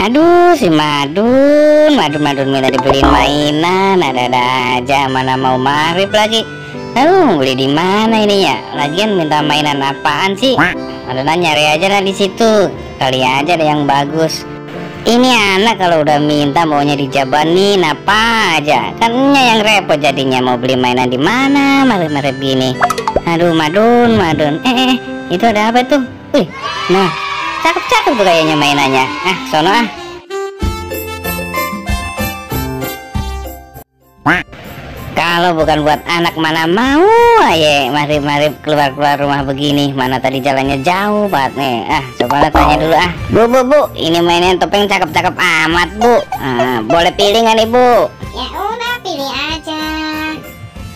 Aduh, si Madun minta dibeliin mainan, ada aja, mana mau maghrib lagi. Aduh, beli di mana ini ya? Lagian minta mainan apaan sih? Madun nyari aja lah di situ, kali aja ada yang bagus. Ini anak kalau udah minta maunya dijabanin apa aja, kannya yang repot jadinya. Mau beli mainan di mana maghrib gini. Aduh, Madun, itu ada apa tuh? Wih, nah, cakep tuh kayaknya mainannya. Sono ah. Kalau bukan buat anak mana mau aye marip keluar rumah begini. Mana tadi jalannya jauh banget nih. Coba tanya dulu ah. Bu, ini mainan topeng cakep amat bu. Boleh pilih nggak nih bu? Ya udah pilih aja.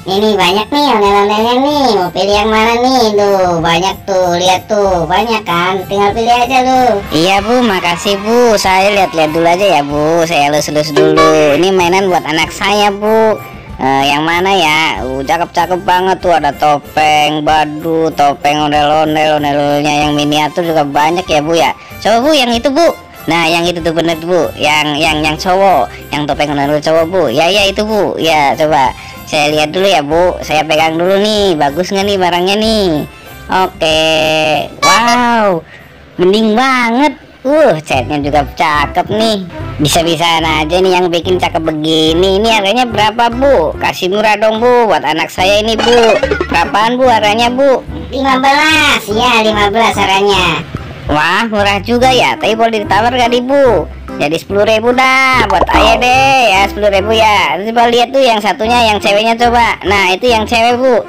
Ini banyak nih ondel-ondelnya nih. Mau pilih yang mana nih? Tuh banyak tuh, lihat tuh banyak kan. Tinggal pilih aja lu. Iya bu, makasih bu. Saya lihat dulu aja ya bu. Saya elus dulu. Ini mainan buat anak saya bu. Yang mana ya? Cakep banget tuh. Ada topeng badut, topeng ondel-ondelnya yang miniatur juga banyak ya bu ya. Coba bu yang itu bu. Nah yang itu tuh bener bu. Yang cowok, yang topeng ondel cowok bu. Ya itu bu. Ya coba saya lihat dulu ya bu. Saya pegang dulu nih. Bagus nggak nih barangnya nih? Oke. Wow, mending banget. Catnya juga cakep nih. Bisa-bisaan aja nih yang bikin cakep begini. Ini harganya berapa bu? Kasih murah dong bu, buat anak saya ini bu. Berapaan bu harganya bu? 15 ya, 15 harganya. Wah murah juga ya. Tapi boleh ditawar gak di bu? Jadi 10.000 dah buat ayah deh ya, 10.000 ya. Coba lihat tuh yang satunya, yang ceweknya coba. Nah itu yang cewek bu.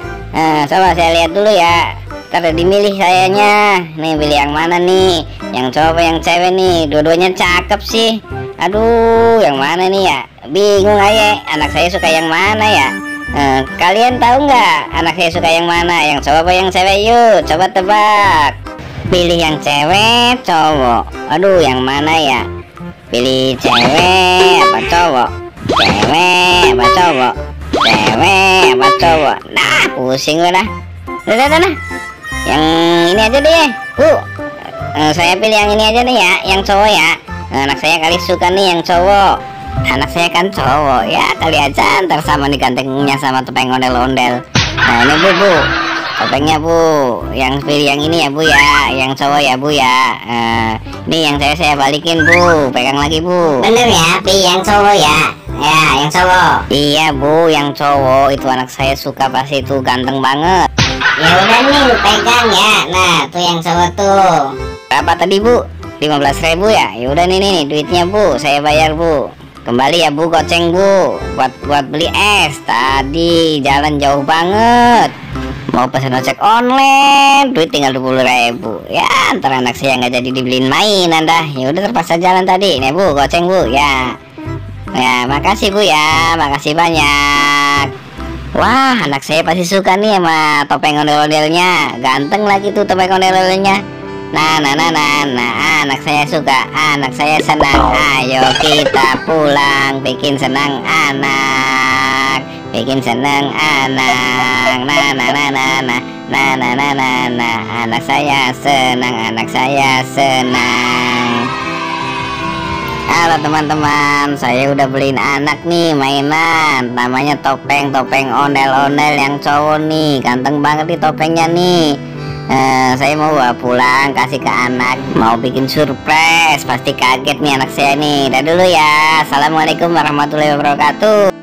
Coba saya lihat dulu ya. Ntar dimilih sayanya. Nih pilih yang mana nih? Yang cowok yang cewek nih? Dua-duanya cakep sih. Aduh, yang mana nih ya? Bingung aja. Anak saya suka yang mana ya? Kalian tahu nggak? Anak saya suka yang mana? Yang cowok apa yang cewek? Yuk, coba tebak. Pilih yang cewek, cowok. Aduh, yang mana ya? Pilih cewek apa cowok? Cewek apa cowok? Cewek apa cowok? Nah, pusing gue dah. Udah. Yang ini aja deh, bu. Saya pilih yang ini aja deh ya, yang cowok ya. Anak saya kali suka nih yang cowok. Anak saya kan cowok ya, kali aja ntar sama nih gantengnya sama topeng ondel-ondel. Nah ini bu, topengnya bu. Yang pilih yang ini ya bu ya, yang cowok ya bu ya. Ini yang saya balikin bu, pegang lagi bu. Bener ya, pilih yang cowok ya. Ya, yang cowok. Iya bu, yang cowok itu anak saya suka, pasti itu ganteng banget. Ya udah nih, lu pegang ya. Nah, tuh yang cowok tuh. Berapa tadi bu? 15.000 ya? Yaudah nih duitnya bu, saya bayar bu. Kembali ya bu, goceng bu. Buat beli es. Tadi jalan jauh banget. Mau pesen ojek online, duit tinggal 20.000. Ya, ntar anak saya nggak jadi dibeliin mainan dah. Ya udah terpaksa jalan tadi. Nih bu, goceng bu. Ya, makasih bu ya, makasih banyak. Wah, anak saya pasti suka nih sama topeng ondel-ondelnya. Ganteng lagi tuh topeng ondel-ondelnya. Nah, anak saya suka, anak saya senang. Ayo kita pulang, bikin senang anak, bikin senang anak. Anak saya senang. Halo teman-teman, saya udah beliin anak nih mainan, namanya topeng ondel-ondel yang cowok nih, ganteng banget nih topengnya nih. Saya mau bawa pulang, kasih ke anak, mau bikin surprise, pasti kaget nih anak saya nih. Dah dulu ya, assalamualaikum warahmatullahi wabarakatuh.